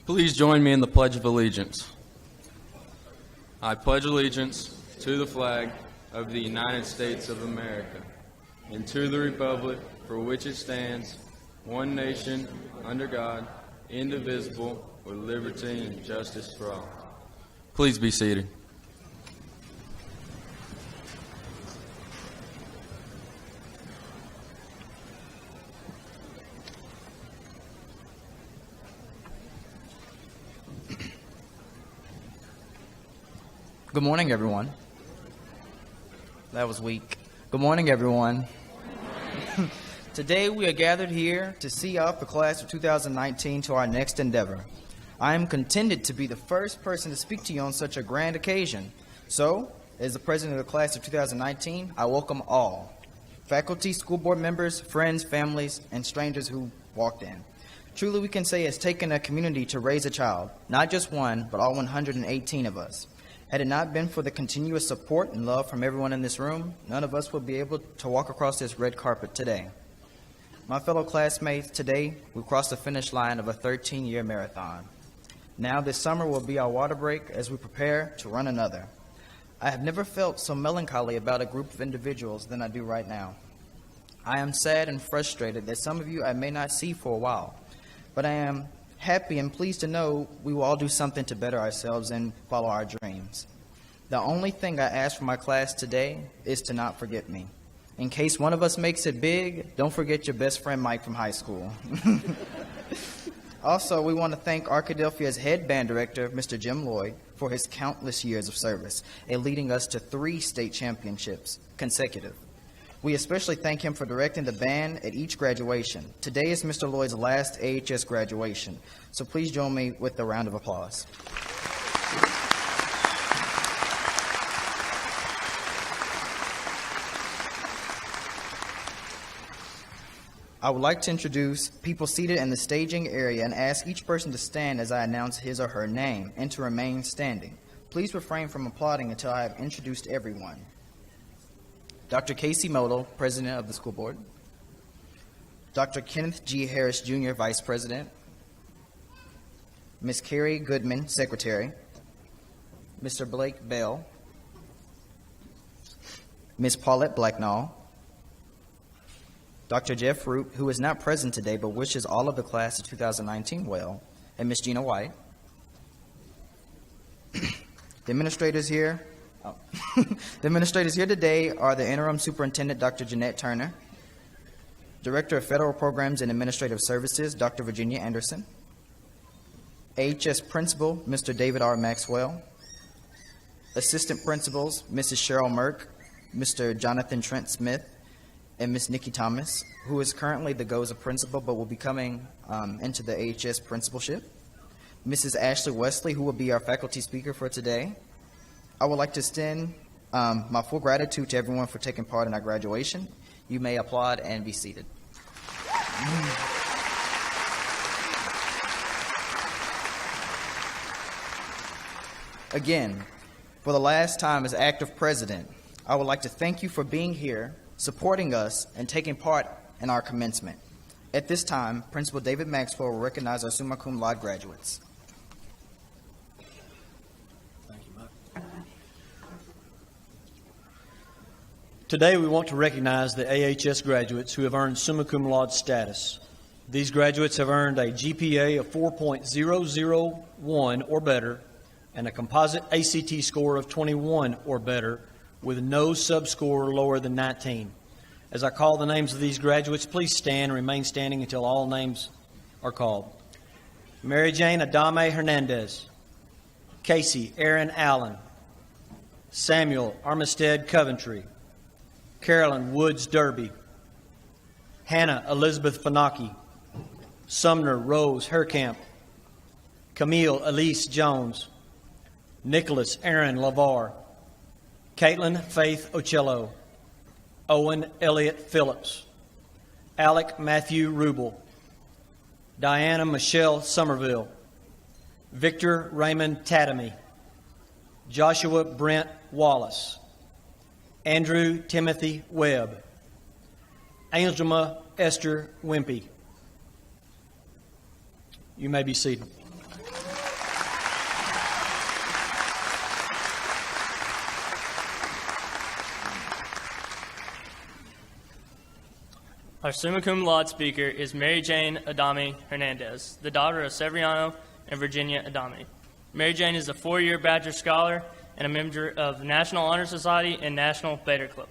Please join me in the Pledge of Allegiance. I pledge allegiance to the flag of the United States of America and to the republic for which it stands, one nation, under God, indivisible, with liberty and justice for all. Please be seated. Good morning, everyone. That was weak. Good morning, everyone. Today we are gathered here to see off the class of 2019 to our next endeavor. I am contented to be the first person to speak to you on such a grand occasion. So, as the president of the class of 2019, I welcome all, faculty, school board members, friends, families, and strangers who walked in. Truly, we can say it's taken a community to raise a child, not just one, but all 118 of us. Had it not been for the continuous support and love from everyone in this room, none of us would be able to walk across this red carpet today. My fellow classmates, today we crossed the finish line of a 13-year marathon. Now this summer will be our water break as we prepare to run another. I have never felt so melancholy about a group of individuals than I do right now. I am sad and frustrated that some of you I may not see for a while, but I am happy and pleased to know we will all do something to better ourselves and follow our dreams. The only thing I ask from my class today is to not forget me. In case one of us makes it big, don't forget your best friend Mike from high school. Also, we want to thank Arkadelphia's head band director, Mr. Jim Lloyd, for his countless years of service and leading us to 3 state championships consecutive. We especially thank him for directing the band at each graduation. Today is Mr. Lloyd's last AHS graduation, so please join me with a round of applause. I would like to introduce people seated in the staging area and ask each person to stand as I announce his or her name and to remain standing. Please refrain from applauding until I have introduced everyone. Dr. Casey Moto, President of the School Board. Dr. Kenneth G. Harris, Jr., Vice President. Ms. Carrie Goodman, Secretary. Mr. Blake Bell. Ms. Paulette Blacknall. Dr. Jeff Root, who is not present today but wishes all of the class of 2019 well, and Ms. Gina White. The administrators here today are the Interim Superintendent, Dr. Jeanette Turner, Director of Federal Programs and Administrative Services, Dr. Virginia Anderson, AHS Principal, Mr. David R. Maxwell, Assistant Principals, Mrs. Cheryl Merck, Mr. Jonathan Trent Smith, and Ms. Nikki Thomas, who is currently the GOZA Principal but will be coming into the AHS Principalship, Mrs. Ashley Wesley, who will be our faculty speaker for today. I would like to extend my full gratitude to everyone for taking part in our graduation. You may applaud and be seated. Again, for the last time as active president, I would like to thank you for being here, supporting us, and taking part in our commencement. At this time, Principal David Maxwell will recognize our summa cum laude graduates. Today we want to recognize the AHS graduates who have earned summa cum laude status. These graduates have earned a GPA of 4.001 or better and a composite ACT score of 21 or better with no subscore lower than 19. As I call the names of these graduates, please stand and remain standing until all names are called. Mary Jane Adame Hernandez, Casey Aaron Allen, Samuel Armistead Coventry, Carolyn Woods Derby, Hannah Elizabeth Fanaki, Sumner Rose Herkamp, Camille Elise Jones, Nicholas Aaron Lavar, Caitlin Faith Ocello, Owen Elliott Phillips, Alec Matthew Rubel, Diana Michelle Somerville, Victor Raymond Tatamy, Joshua Brent Wallace, Andrew Timothy Webb, Angelma Esther Wimpy. You may be seated. Our summa cum laude speaker is Mary Jane Adami Hernandez, the daughter of Severiano and Virginia Adami. Mary Jane is a 4-year Badger Scholar and a member of the National Honor Society and National Bader Club.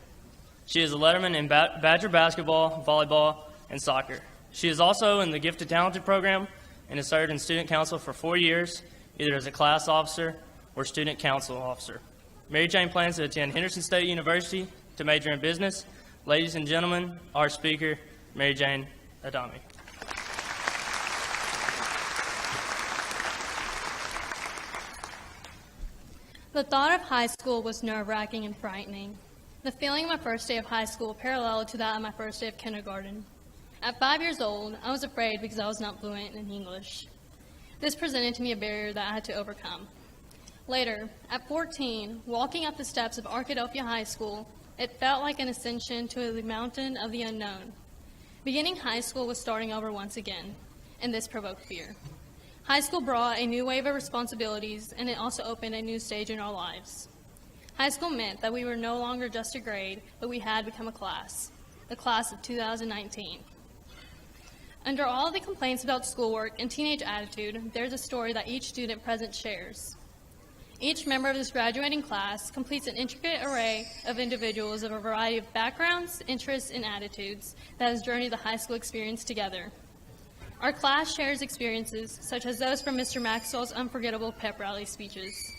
She is a letterman in Badger basketball, volleyball, and soccer. She is also in the Gifted Talented program and has served in student council for 4 years, either as a class officer or student council officer. Mary Jane plans to attend Henderson State University to major in business. Ladies and gentlemen, our speaker, Mary Jane Adami. The thought of high school was nerve-wracking and frightening. The feeling of my first day of high school paralleled to that of my first day of kindergarten. At 5 years old, I was afraid because I was not fluent in English. This presented to me a barrier that I had to overcome. Later, at 14, walking up the steps of Arkadelphia High School, it felt like an ascension to the mountain of the unknown. Beginning high school was starting over once again, and this provoked fear. High school brought a new wave of responsibilities, and it also opened a new stage in our lives. High school meant that we were no longer just a grade, but we had become a class, the class of 2019. Under all the complaints about schoolwork and teenage attitude, there's a story that each student present shares. Each member of this graduating class completes an intricate array of individuals of a variety of backgrounds, interests, and attitudes that has journeyed the high school experience together. Our class shares experiences such as those from Mr. Maxwell's unforgettable pep rally speeches.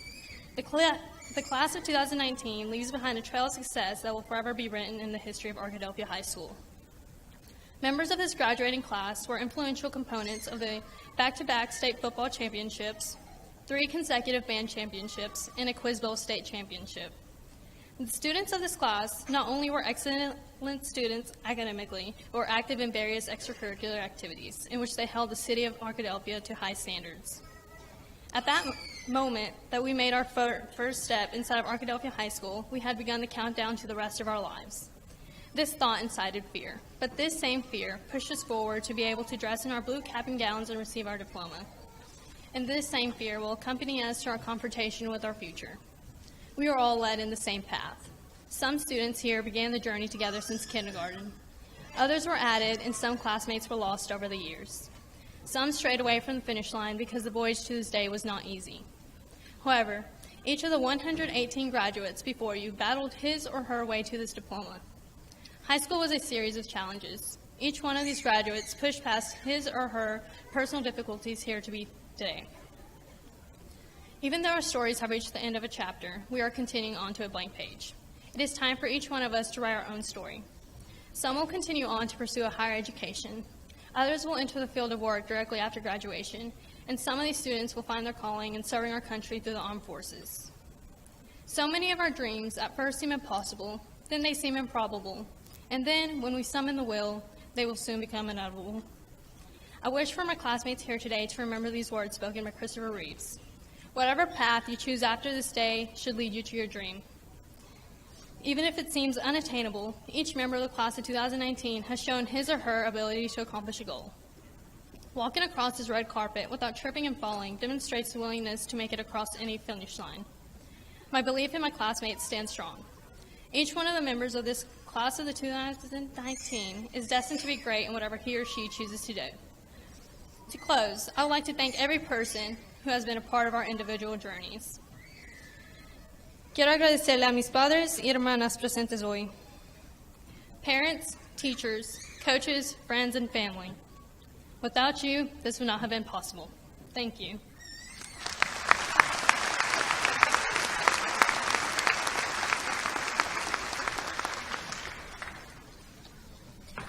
The class of 2019 leaves behind a trail of success that will forever be written in the history of Arkadelphia High School. Members of this graduating class were influential components of the back-to-back state football championships, 3 consecutive band championships, and a Quiz Bowl state championship. The students of this class not only were excellent students academically, but were active in various extracurricular activities in which they held the city of Arkadelphia to high standards. At that moment that we made our first step inside of Arkadelphia High School, we had begun the countdown to the rest of our lives. This thought incited fear, but this same fear pushed us forward to be able to dress in our blue cap and gowns and receive our diploma. And this same fear will accompany us to our confrontation with our future. We are all led in the same path. Some students here began the journey together since kindergarten. Others were added, and some classmates were lost over the years. Some strayed away from the finish line because the voyage to this day was not easy. However, each of the 118 graduates before you battled his or her way to this diploma. High school was a series of challenges. Each one of these graduates pushed past his or her personal difficulties here to be today. Even though our stories have reached the end of a chapter, we are continuing on to a blank page. It is time for each one of us to write our own story. Some will continue on to pursue a higher education. Others will enter the field of work directly after graduation, and some of these students will find their calling in serving our country through the armed forces. So many of our dreams at first seem impossible, then they seem improbable, and then when we summon the will, they will soon become inevitable. I wish for my classmates here today to remember these words spoken by Christopher Reeves. Whatever path you choose after this day should lead you to your dream. Even if it seems unattainable, each member of the class of 2019 has shown his or her ability to accomplish a goal. Walking across this red carpet without tripping and falling demonstrates the willingness to make it across any finish line. My belief in my classmates stands strong. Each one of the members of this class of the 2019 is destined to be great in whatever he or she chooses to do. To close, I would like to thank every person who has been a part of our individual journeys. Quiero agradecerle a mis padres y hermanas presentes hoy. Parents, teachers, coaches, friends, and family. Without you, this would not have been possible. Thank you.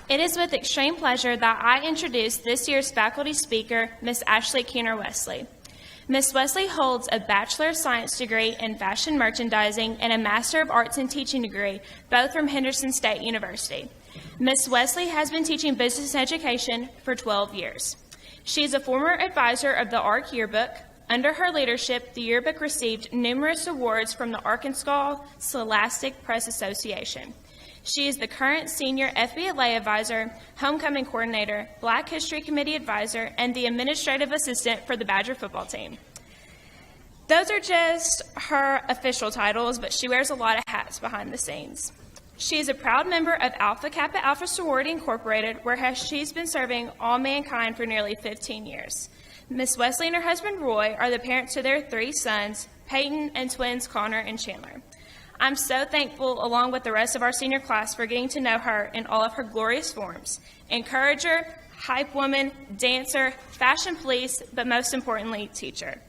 It is with extreme pleasure that I introduce this year's faculty speaker, Ms. Ashley Keener Wesley. Ms. Wesley holds a Bachelor of Science degree in Fashion Merchandising and a Master of Arts in Teaching degree, both from Henderson State University. Ms. Wesley has been teaching business education for 12 years. She is a former advisor of the ARC yearbook. Under her leadership, the yearbook received numerous awards from the Arkansas Scholastic Press Association. She is the current Senior FBLA Advisor, Homecoming Coordinator, Black History Committee Advisor, and the Administrative Assistant for the Badger football team. Those are just her official titles, but she wears a lot of hats behind the scenes. She is a proud member of Alpha Kappa Alpha Sorority Incorporated, where she's been serving all mankind for nearly 15 years. Miss Wesley and her husband Roy are the parents to their 3 sons, Peyton and twins Connor and Chandler. I'm so thankful, along with the rest of our senior class, for getting to know her in all of her glorious forms: encourager, hype woman, dancer, fashion police, but most importantly, teacher.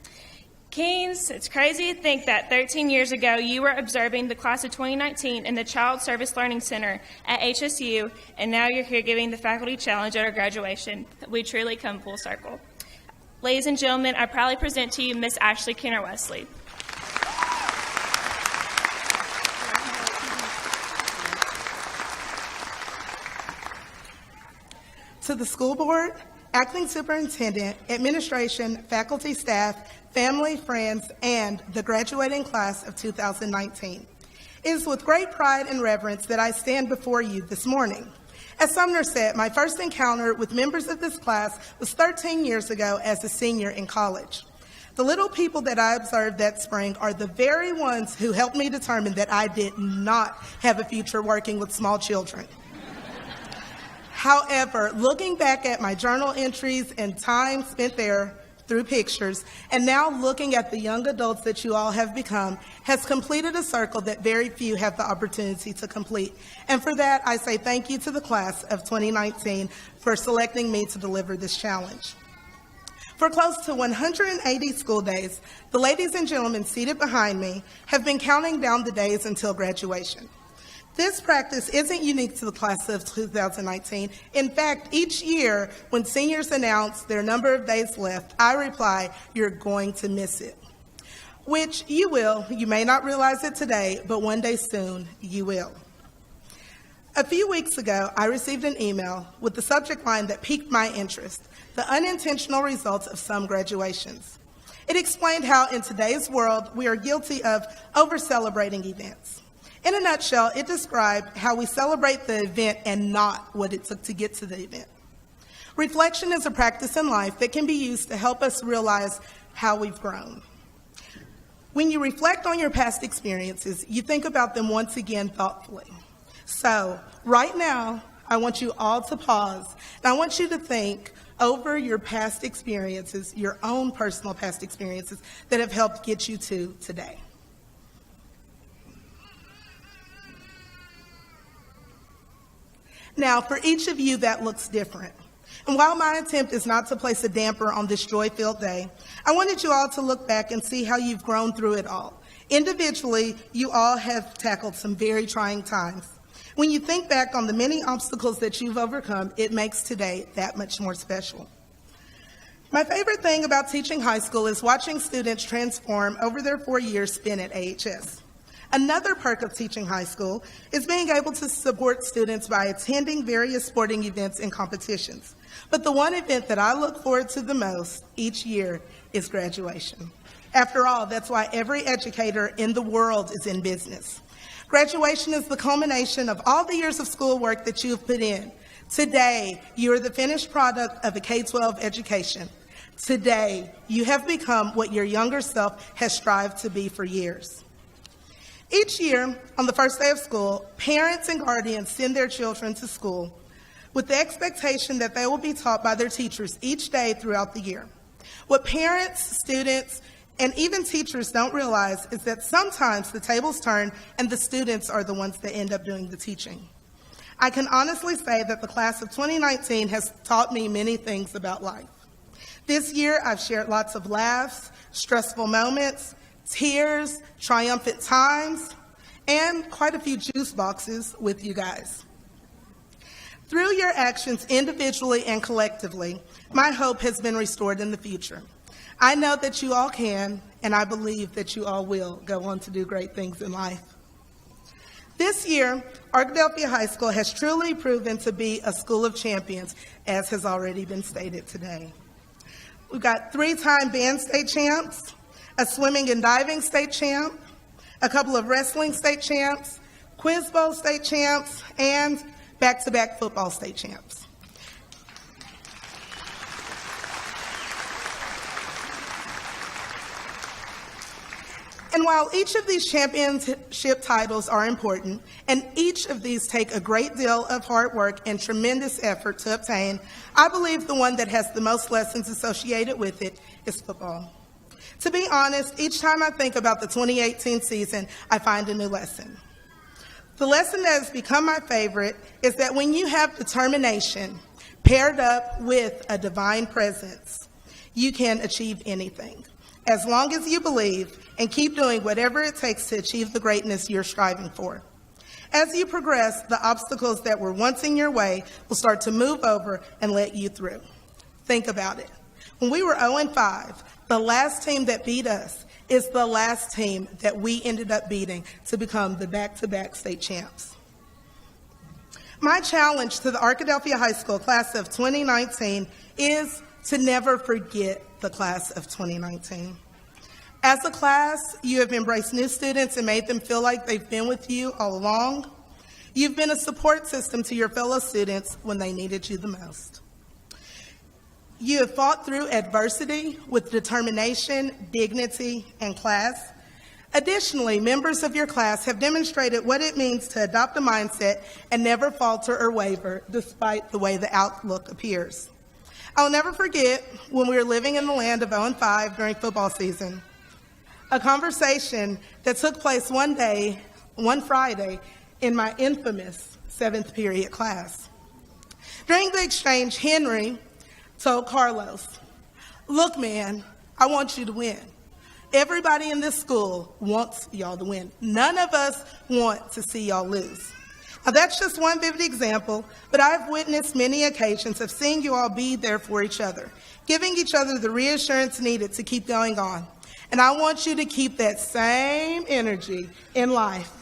Keens, it's crazy to think that 13 years ago you were observing the class of 2019 in the Child Service Learning Center at HSU, and now you're here giving the faculty challenge at our graduation. We truly come full circle. Ladies and gentlemen, I proudly present to you Miss Ashley Kenner Wesley. To the school board, acting superintendent, administration, faculty, staff, family, friends, and the graduating class of 2019. It is with great pride and reverence that I stand before you this morning. As Sumner said, my first encounter with members of this class was 13 years ago as a senior in college. The little people that I observed that spring are the very ones who helped me determine that I did not have a future working with small children. However, looking back at my journal entries and time spent there through pictures, and now looking at the young adults that you all have become, has completed a circle that very few have the opportunity to complete. And for that, I say thank you to the class of 2019 for selecting me to deliver this challenge. For close to 180 school days, the ladies and gentlemen seated behind me have been counting down the days until graduation. This practice isn't unique to the class of 2019. In fact, each year when seniors announce their number of days left, I reply, "You're going to miss it." Which you will. You may not realize it today, but one day soon you will. A few weeks ago, I received an email with the subject line that piqued my interest: the unintentional results of some graduations. It explained how in today's world we are guilty of over-celebrating events. In a nutshell, it described how we celebrate the event and not what it took to get to the event. Reflection is a practice in life that can be used to help us realize how we've grown. When you reflect on your past experiences, you think about them once again thoughtfully. So, right now, I want you all to pause, and I want you to think over your past experiences, your own personal past experiences that have helped get you to today. Now, for each of you, that looks different. And while my attempt is not to place a damper on this joy-filled day, I wanted you all to look back and see how you've grown through it all. Individually, you all have tackled some very trying times. When you think back on the many obstacles that you've overcome, it makes today that much more special. My favorite thing about teaching high school is watching students transform over their 4 years spent at AHS. Another perk of teaching high school is being able to support students by attending various sporting events and competitions. But the one event that I look forward to the most each year is graduation. After all, that's why every educator in the world is in business. Graduation is the culmination of all the years of schoolwork that you have put in. Today, you are the finished product of a K-12 education. Today, you have become what your younger self has strived to be for years. Each year, on the first day of school, parents and guardians send their children to school with the expectation that they will be taught by their teachers each day throughout the year. What parents, students, and even teachers don't realize is that sometimes the tables turn and the students are the ones that end up doing the teaching. I can honestly say that the class of 2019 has taught me many things about life. This year, I've shared lots of laughs, stressful moments, tears, triumphant times, and quite a few juice boxes with you guys. Through your actions individually and collectively, my hope has been restored in the future. I know that you all can, and I believe that you all will go on to do great things in life. This year, Arkadelphia High School has truly proven to be a school of champions, as has already been stated today. We've got 3-time band state champs, a swimming and diving state champ, a couple of wrestling state champs, quiz bowl state champs, and back-to-back football state champs. And while each of these championship titles are important, and each of these take a great deal of hard work and tremendous effort to obtain, I believe the one that has the most lessons associated with it is football. To be honest, each time I think about the 2018 season, I find a new lesson. The lesson that has become my favorite is that when you have determination paired up with a divine presence, you can achieve anything, as long as you believe and keep doing whatever it takes to achieve the greatness you're striving for. As you progress, the obstacles that were once in your way will start to move over and let you through. Think about it. When we were 0-5, the last team that beat us is the last team that we ended up beating to become the back-to-back state champs. My challenge to the Arkadelphia High School class of 2019 is to never forget the class of 2019. As a class, you have embraced new students and made them feel like they've been with you all along. You've been a support system to your fellow students when they needed you the most. You have fought through adversity with determination, dignity, and class. Additionally, members of your class have demonstrated what it means to adopt a mindset and never falter or waver despite the way the outlook appears. I'll never forget when we were living in the land of 0-5 during football season. A conversation that took place one Friday, in my infamous 7th period class. During the exchange, Henry told Carlos, "Look, man, I want you to win. Everybody in this school wants y'all to win. None of us want to see y'all lose." Now, that's just one vivid example, but I've witnessed many occasions of seeing you all be there for each other, giving each other the reassurance needed to keep going on. And I want you to keep that same energy in life.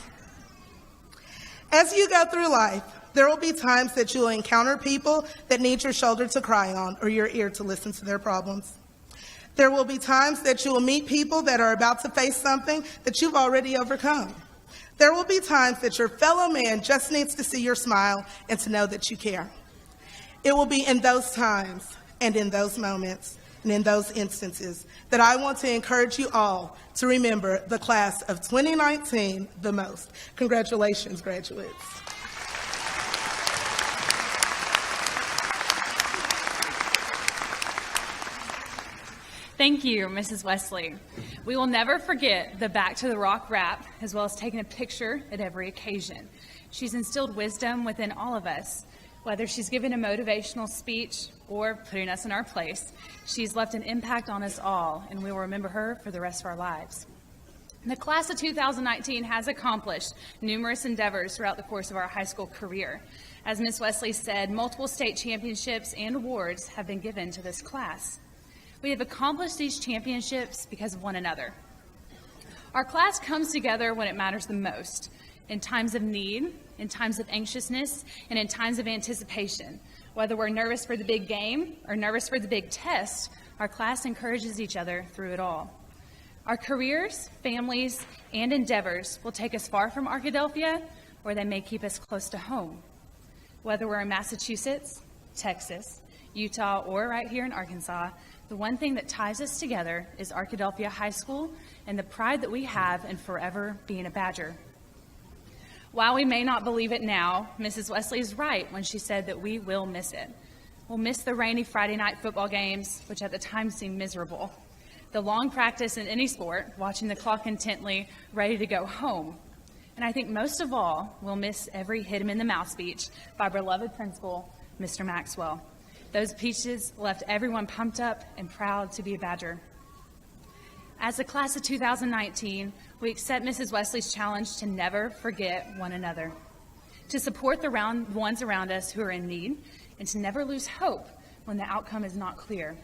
As you go through life, there will be times that you'll encounter people that need your shoulder to cry on or your ear to listen to their problems. There will be times that you will meet people that are about to face something that you've already overcome. There will be times that your fellow man just needs to see your smile and to know that you care. It will be in those times and in those moments and in those instances that I want to encourage you all to remember the class of 2019 the most. Congratulations, graduates. Thank you, Mrs. Wesley. We will never forget the Back to the Rock rap, as well as taking a picture at every occasion. She's instilled wisdom within all of us. Whether she's given a motivational speech or putting us in our place, she's left an impact on us all, and we will remember her for the rest of our lives. The class of 2019 has accomplished numerous endeavors throughout the course of our high school career. As Ms. Wesley said, multiple state championships and awards have been given to this class. We have accomplished these championships because of one another. Our class comes together when it matters the most, in times of need, in times of anxiousness, and in times of anticipation. Whether we're nervous for the big game or nervous for the big test, our class encourages each other through it all. Our careers, families, and endeavors will take us far from Arkadelphia, or they may keep us close to home. Whether we're in Massachusetts, Texas, Utah, or right here in Arkansas, the one thing that ties us together is Arkadelphia High School and the pride that we have in forever being a Badger. While we may not believe it now, Mrs. Wesley is right when she said that we will miss it. We'll miss the rainy Friday night football games, which at the time seemed miserable. The long practice in any sport, watching the clock intently, ready to go home. And I think most of all, we'll miss every hit him in the mouth speech by our beloved principal, Mr. Maxwell. Those speeches left everyone pumped up and proud to be a Badger. As the class of 2019, we accept Mrs. Wesley's challenge to never forget one another, to support the ones around us who are in need, and to never lose hope when the outcome is not clear.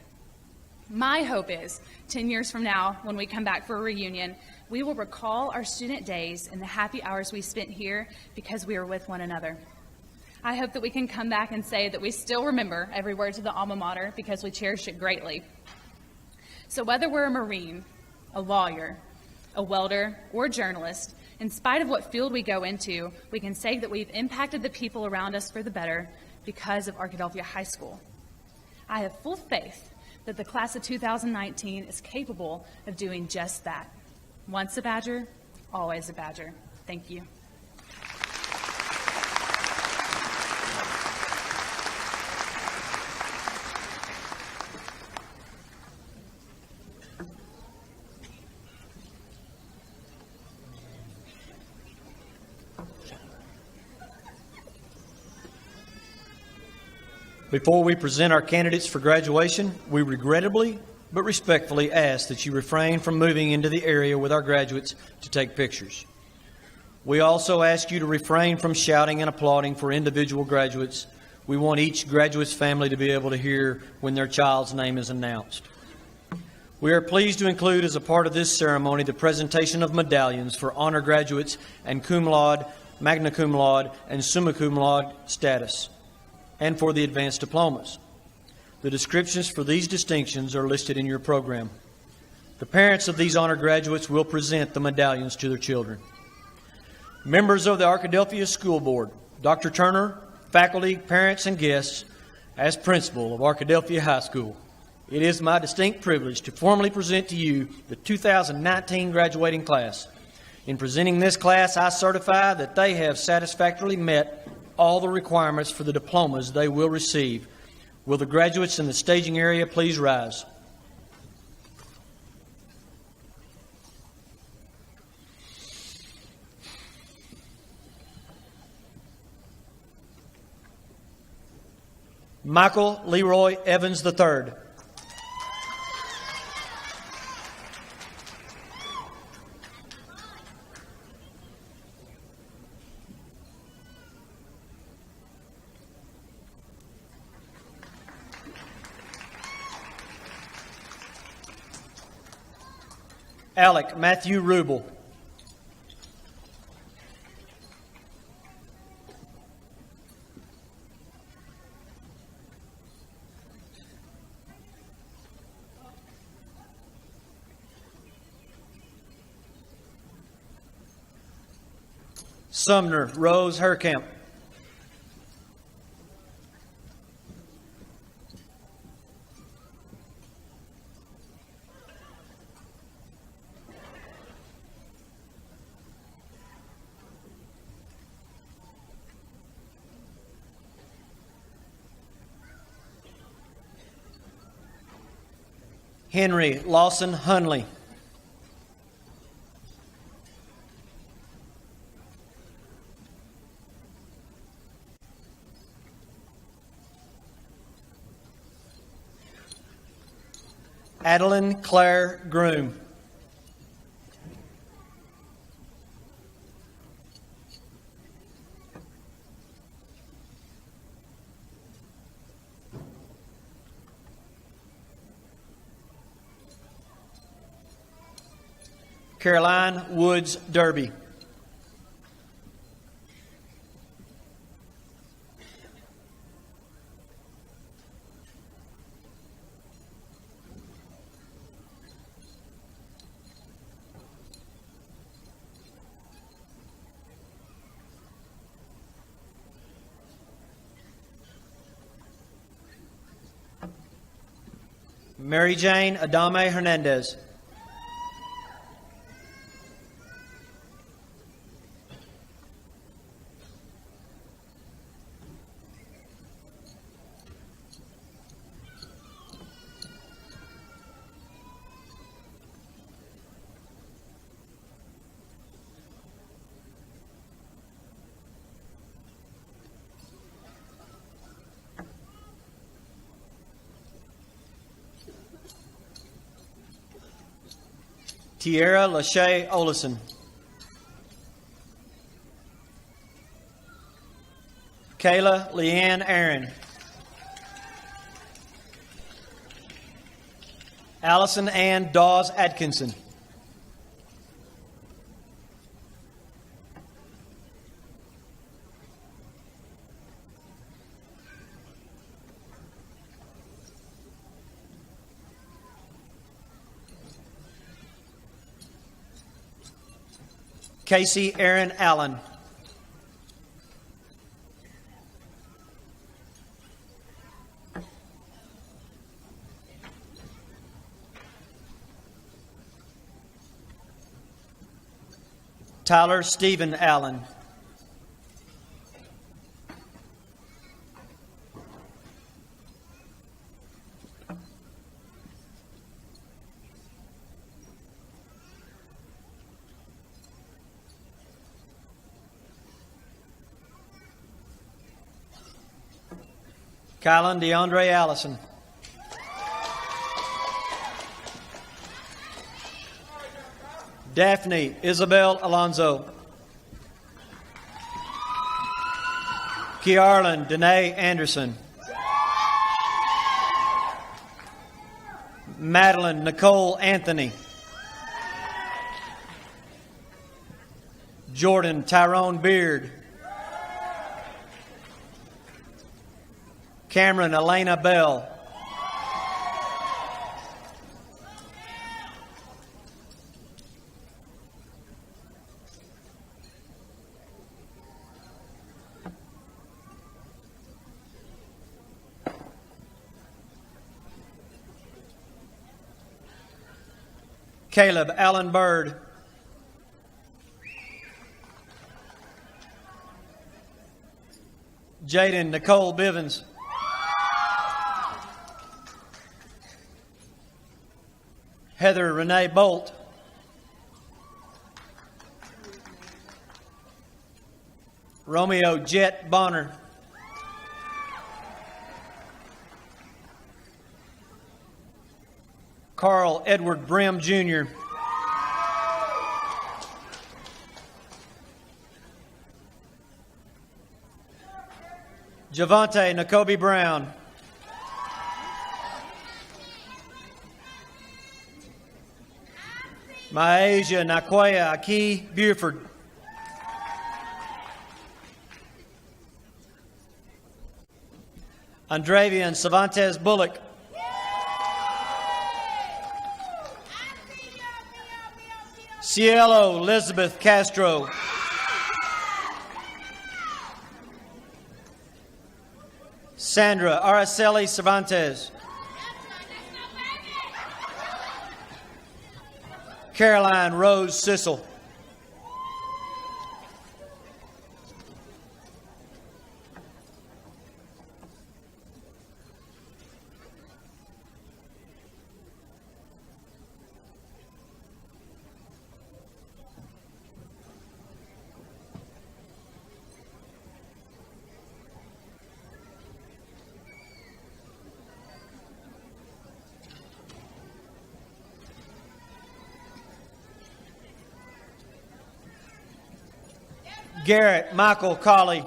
My hope is 10 years from now, when we come back for a reunion, we will recall our student days and the happy hours we spent here because we were with one another. I hope that we can come back and say that we still remember every word to the alma mater because we cherish it greatly. So whether we're a Marine, a lawyer, a welder, or a journalist, in spite of what field we go into, we can say that we've impacted the people around us for the better because of Arkadelphia High School. I have full faith that the class of 2019 is capable of doing just that. Once a Badger, always a Badger. Thank you. Before we present our candidates for graduation, we regrettably but respectfully ask that you refrain from moving into the area with our graduates to take pictures. We also ask you to refrain from shouting and applauding for individual graduates. We want each graduate's family to be able to hear when their child's name is announced. We are pleased to include as a part of this ceremony the presentation of medallions for honor graduates and cum laude, magna cum laude, and summa cum laude status, and for the advanced diplomas. The descriptions for these distinctions are listed in your program. The parents of these honor graduates will present the medallions to their children. Members of the Arkadelphia School Board, Dr. Turner, faculty, parents, and guests, as principal of Arkadelphia High School, it is my distinct privilege to formally present to you the 2019 graduating class. In presenting this class, I certify that they have satisfactorily met all the requirements for the diplomas they will receive. Will the graduates in the staging area please rise? Michael Leroy Evans III. Alec Matthew Rubel. Sumner Rose Herkamp. Henry Lawson Hunley. Adeline Claire Groom. Caroline Woods Derby. Mary Jane Adame Hernandez. Tierra Lachey Olison. Kayla Leanne Aaron. Allison Ann Dawes Atkinson. Casey Aaron Allen. Tyler Stephen Allen. Kylan DeAndre Allison. Daphne Isabel Alonzo. Kiarlan Danae Anderson. Madeline Nicole Anthony. Jordan Tyrone Beard. Cameron Elena Bell. Caleb Allen Bird. Jaden Nicole Bivens. Heather Renee Bolt. Romeo Jet Bonner. Carl Edward Brim Jr. Javante Nakobe Brown. Myasia Nakwaya Aki Buford. Andravian Cervantes Bullock. Cielo Elizabeth Castro. Sandra Araceli Cervantes. Caroline Rose Sissel. Garrett Michael Colley.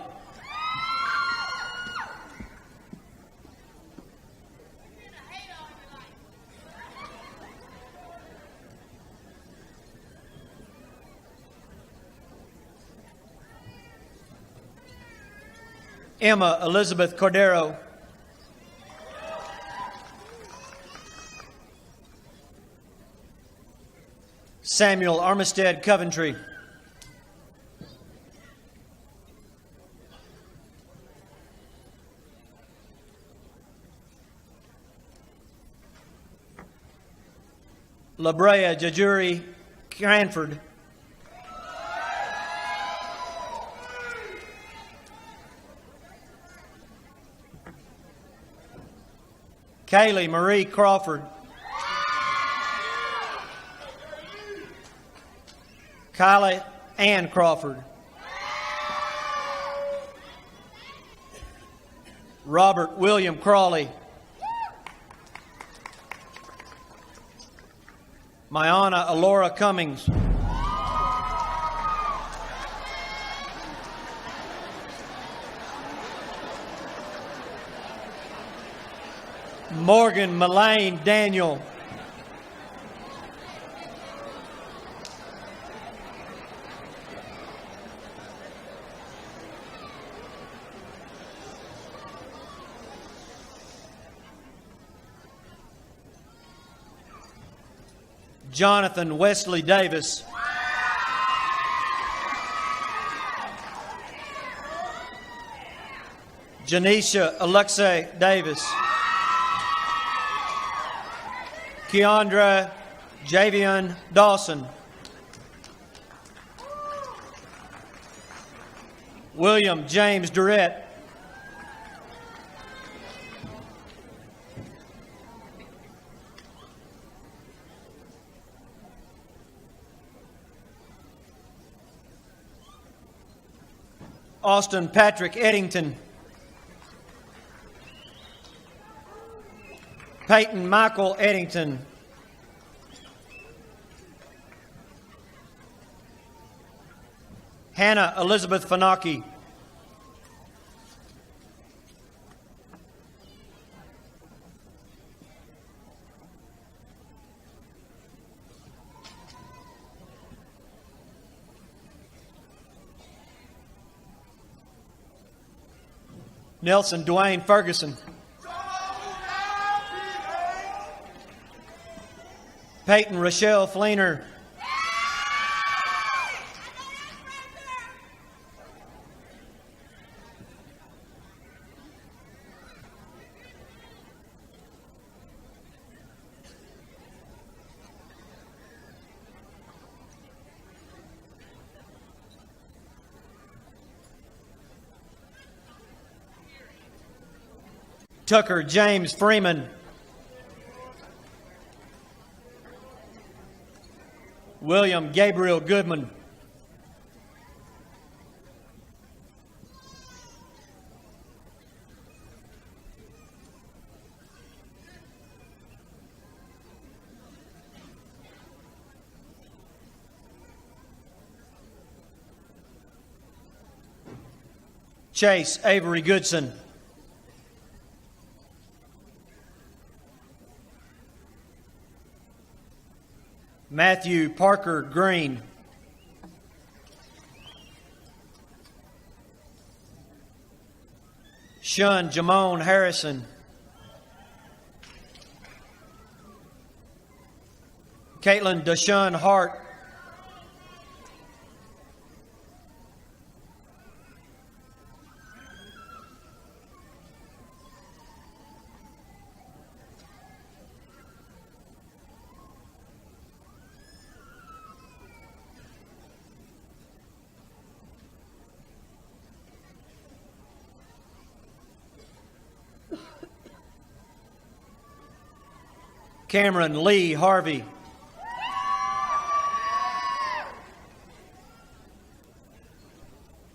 Emma Elizabeth Cordero. Samuel Armistead Coventry. Labrea Jajuri Cranford. Kaylee Marie Crawford. Kylie Ann Crawford. Robert William Crawley. Mayana Alora Cummings. Morgan Mullane Daniel. Jonathan Wesley Davis. Janisha Alexei Davis. Keandra Javion Dawson. William James Durrett. Austin Patrick Eddington. Peyton Michael Eddington. Hannah Elizabeth Fanaki. Nelson Dwayne Ferguson. Peyton Rochelle Fleener. Tucker James Freeman. William Gabriel Goodman. Chase Avery Goodson. Matthew Parker Green. Shun Jamone Harrison. Caitlin Dashun Hart. Cameron Lee Harvey.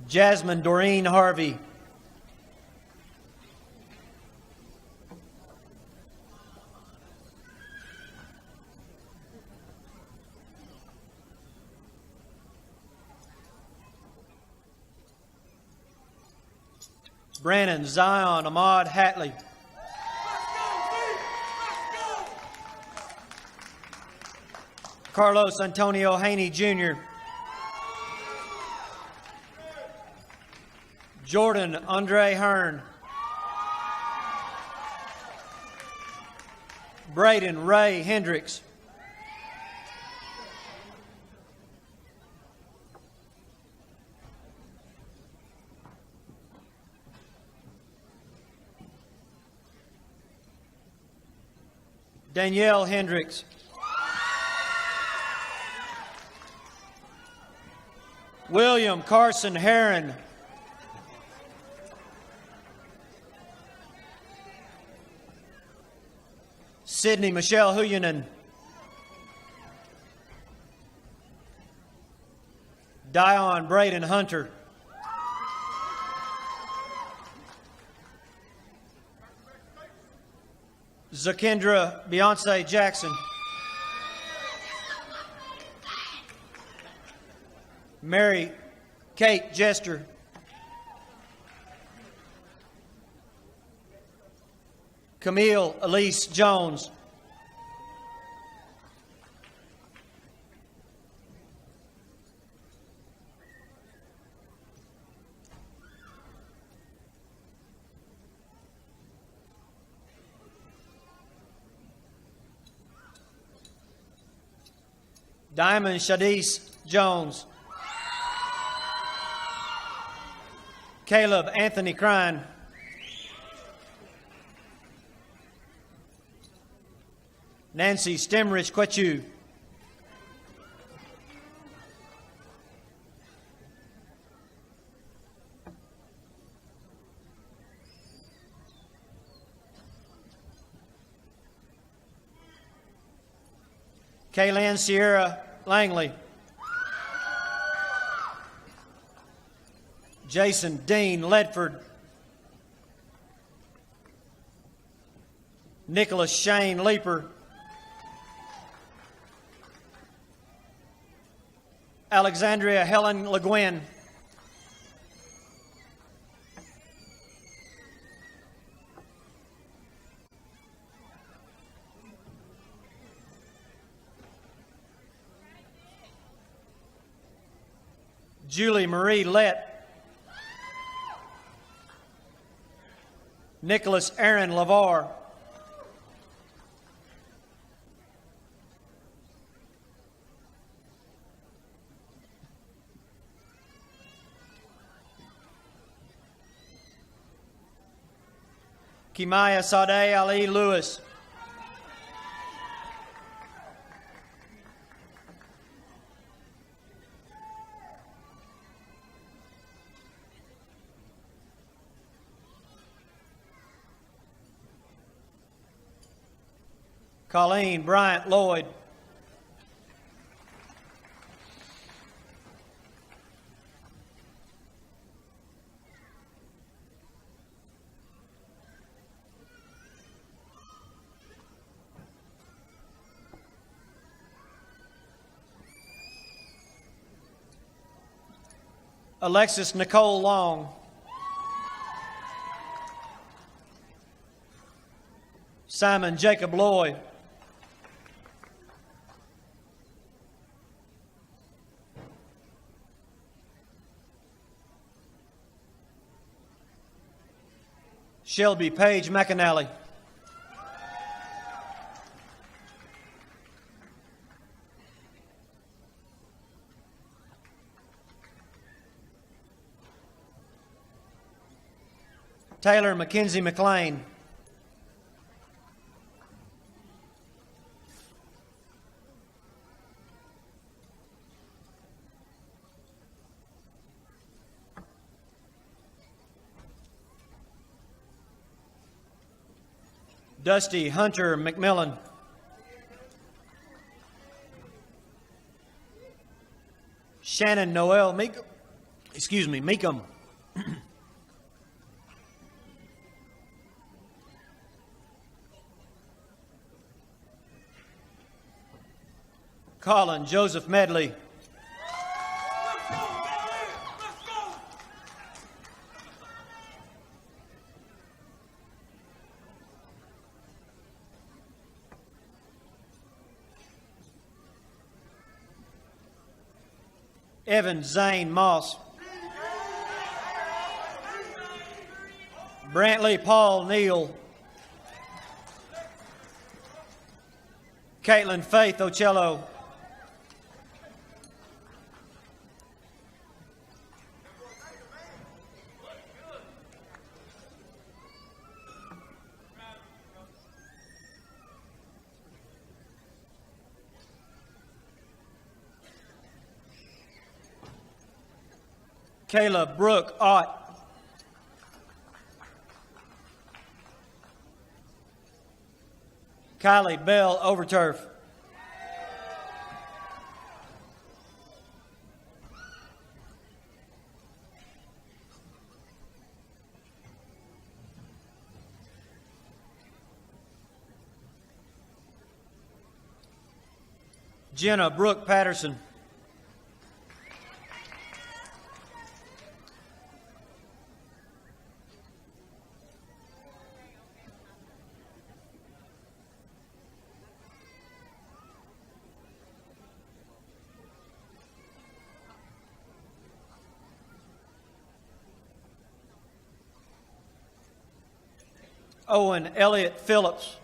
Jasmine Doreen Harvey. Brandon Zion Ahmad Hatley. Carlos Antonio Haney Jr. Jordan Andre Hearn. Braden Ray Hendricks. Danielle Hendricks. William Carson Heron. Sydney Michelle Huyanen. Dion Braden Hunter. Zakendra Beyonce Jackson. Mary Kate Jester. Camille Elise Jones. Diamond Shadis Jones. Caleb Anthony Crine. Nancy Stemrich Quechu. Kaylin Sierra Langley. Jason Dean Ledford. Nicholas Shane Leeper. Alexandria Helen LeGuin. Julie Marie Lett. Nicholas Aaron LaVar. Kimaya Sadeh Ali Lewis. Colleen Bryant Lloyd. Alexis Nicole Long. Simon Jacob Lloyd. Shelby Page McAnally. Taylor Mackenzie McLean. Dusty Hunter McMillan. Shannon Noel Meekum. Colin Joseph Medley. Evan Zane Moss. Brantley Paul Neal. Caitlin Faith Ocello. Kayla Brooke Ott. Kylie Bell Overturf. Jenna Brooke Patterson. Owen Elliott Phillips.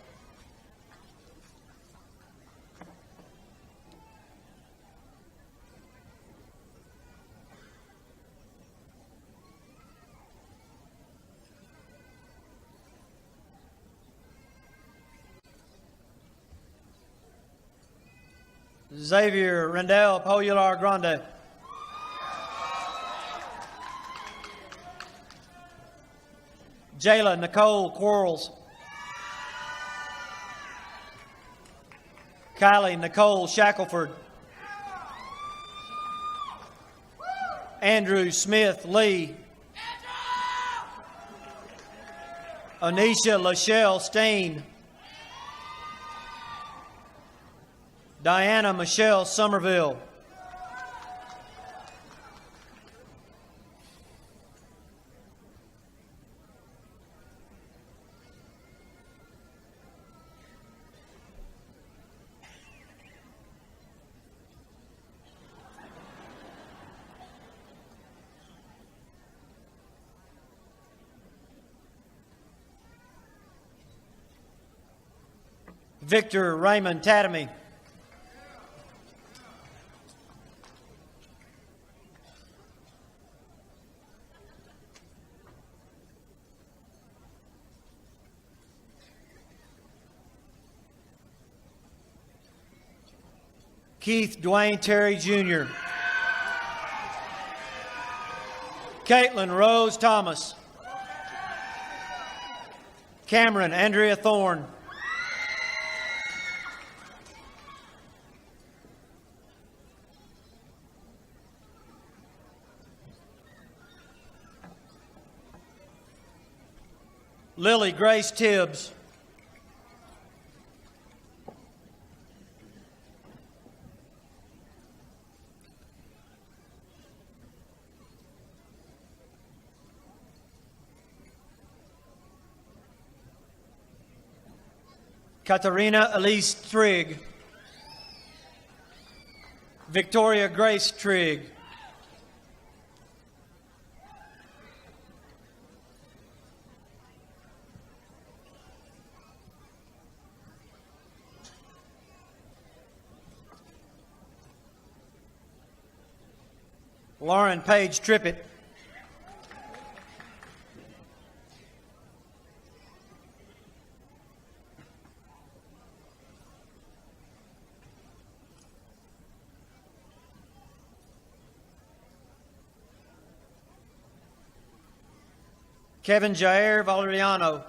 Xavier Rendell Poyular Grande. Jayla Nicole Quarles. Kylie Nicole Shackelford. Andrew Smith Lee. Anisha Lachelle Steen. Diana Michelle Somerville. Victor Raymond Tatamy. Keith Dwayne Terry Jr. Caitlin Rose Thomas. Cameron Andrea Thorne. Lily Grace Tibbs. Katarina Elise Trigg. Victoria Grace Trigg. Lauren Page Trippett. Kevin Jair Valeriano.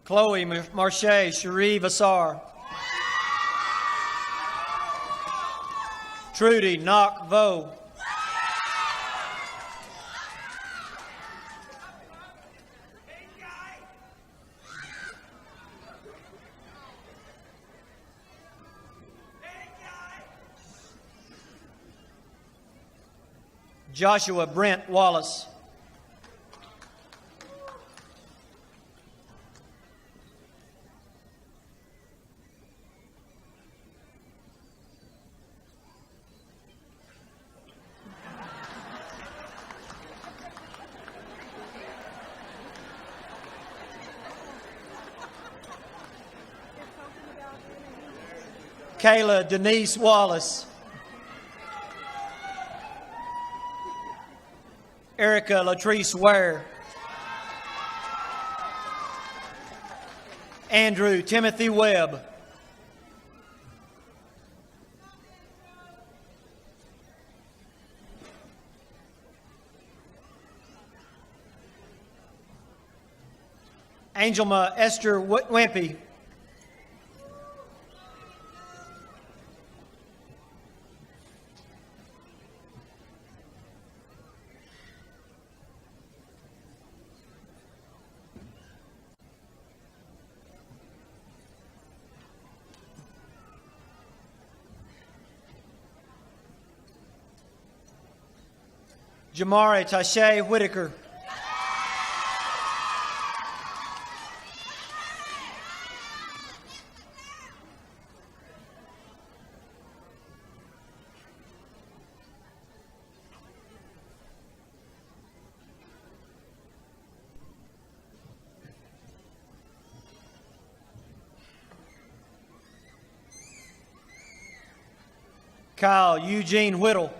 Chloe Marche Cherie Vassar. Trudy Knock Vo. Joshua Brent Wallace. Kayla Denise Wallace. Erica Latrice Ware. Andrew Timothy Webb. Angelma Esther Wimpy. Jamari Tashay Whitaker. Kyle Eugene Whittle.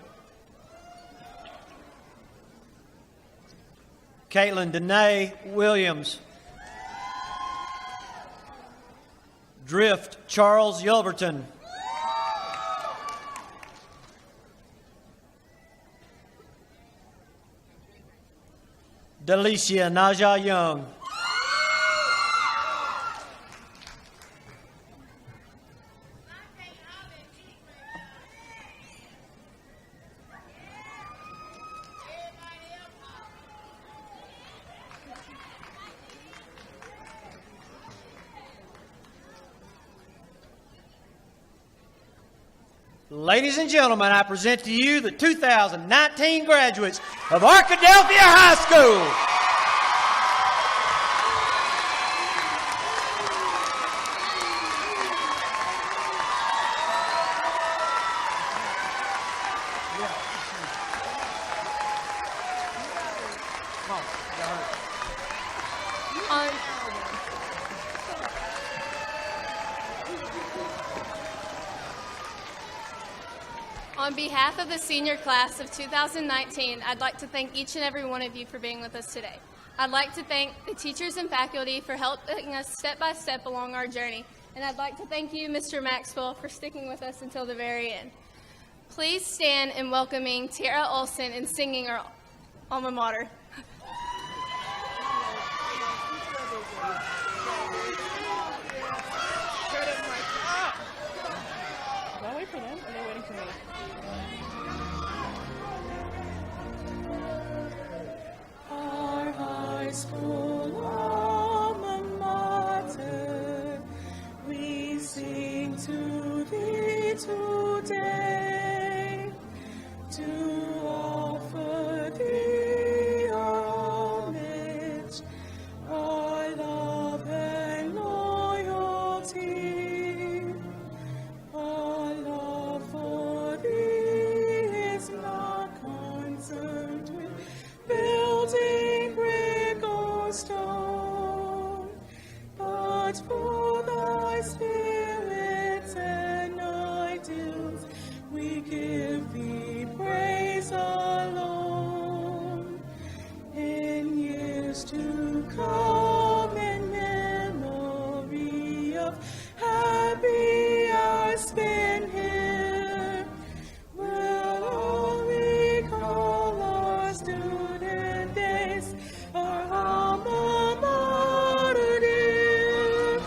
Caitlin Danae Williams. Drift Charles Yelverton. Delicia Naja Young. Ladies and gentlemen, I present to you the 2019 graduates of Arkadelphia High School. On behalf of the senior class of 2019, I'd like to thank each and every one of you for being with us today. I'd like to thank the teachers and faculty for helping us step by step along our journey. And I'd like to thank you, Mr. Maxwell, for sticking with us until the very end. Please stand in welcoming Tara Olson and singing our alma mater. Do I wait for them, or are they waiting for me? Our high school alma mater, we sing to thee today, to offer thee our homage, our love and loyalty. Our love for thee is not concerned with building brick or stone, but for thy spirits and ideals we give thee praise alone. In years to come, in memory of happy hours spent here, we'll all recall our student days, our alma mater dear.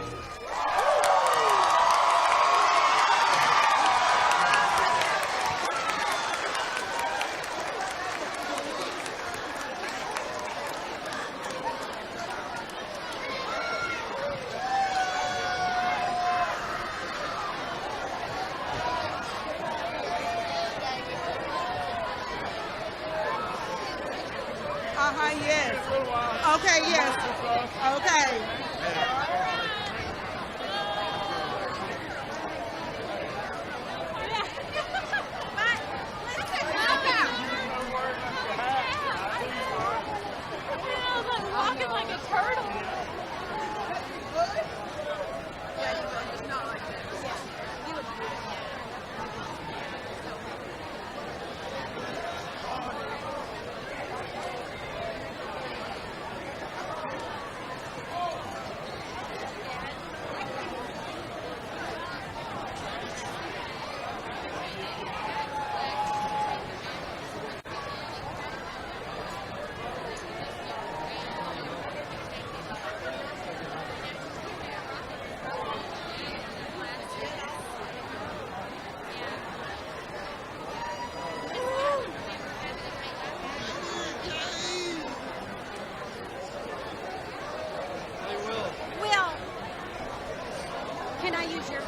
Yes. Okay, yes. Okay. Walking like a turtle. Can I use your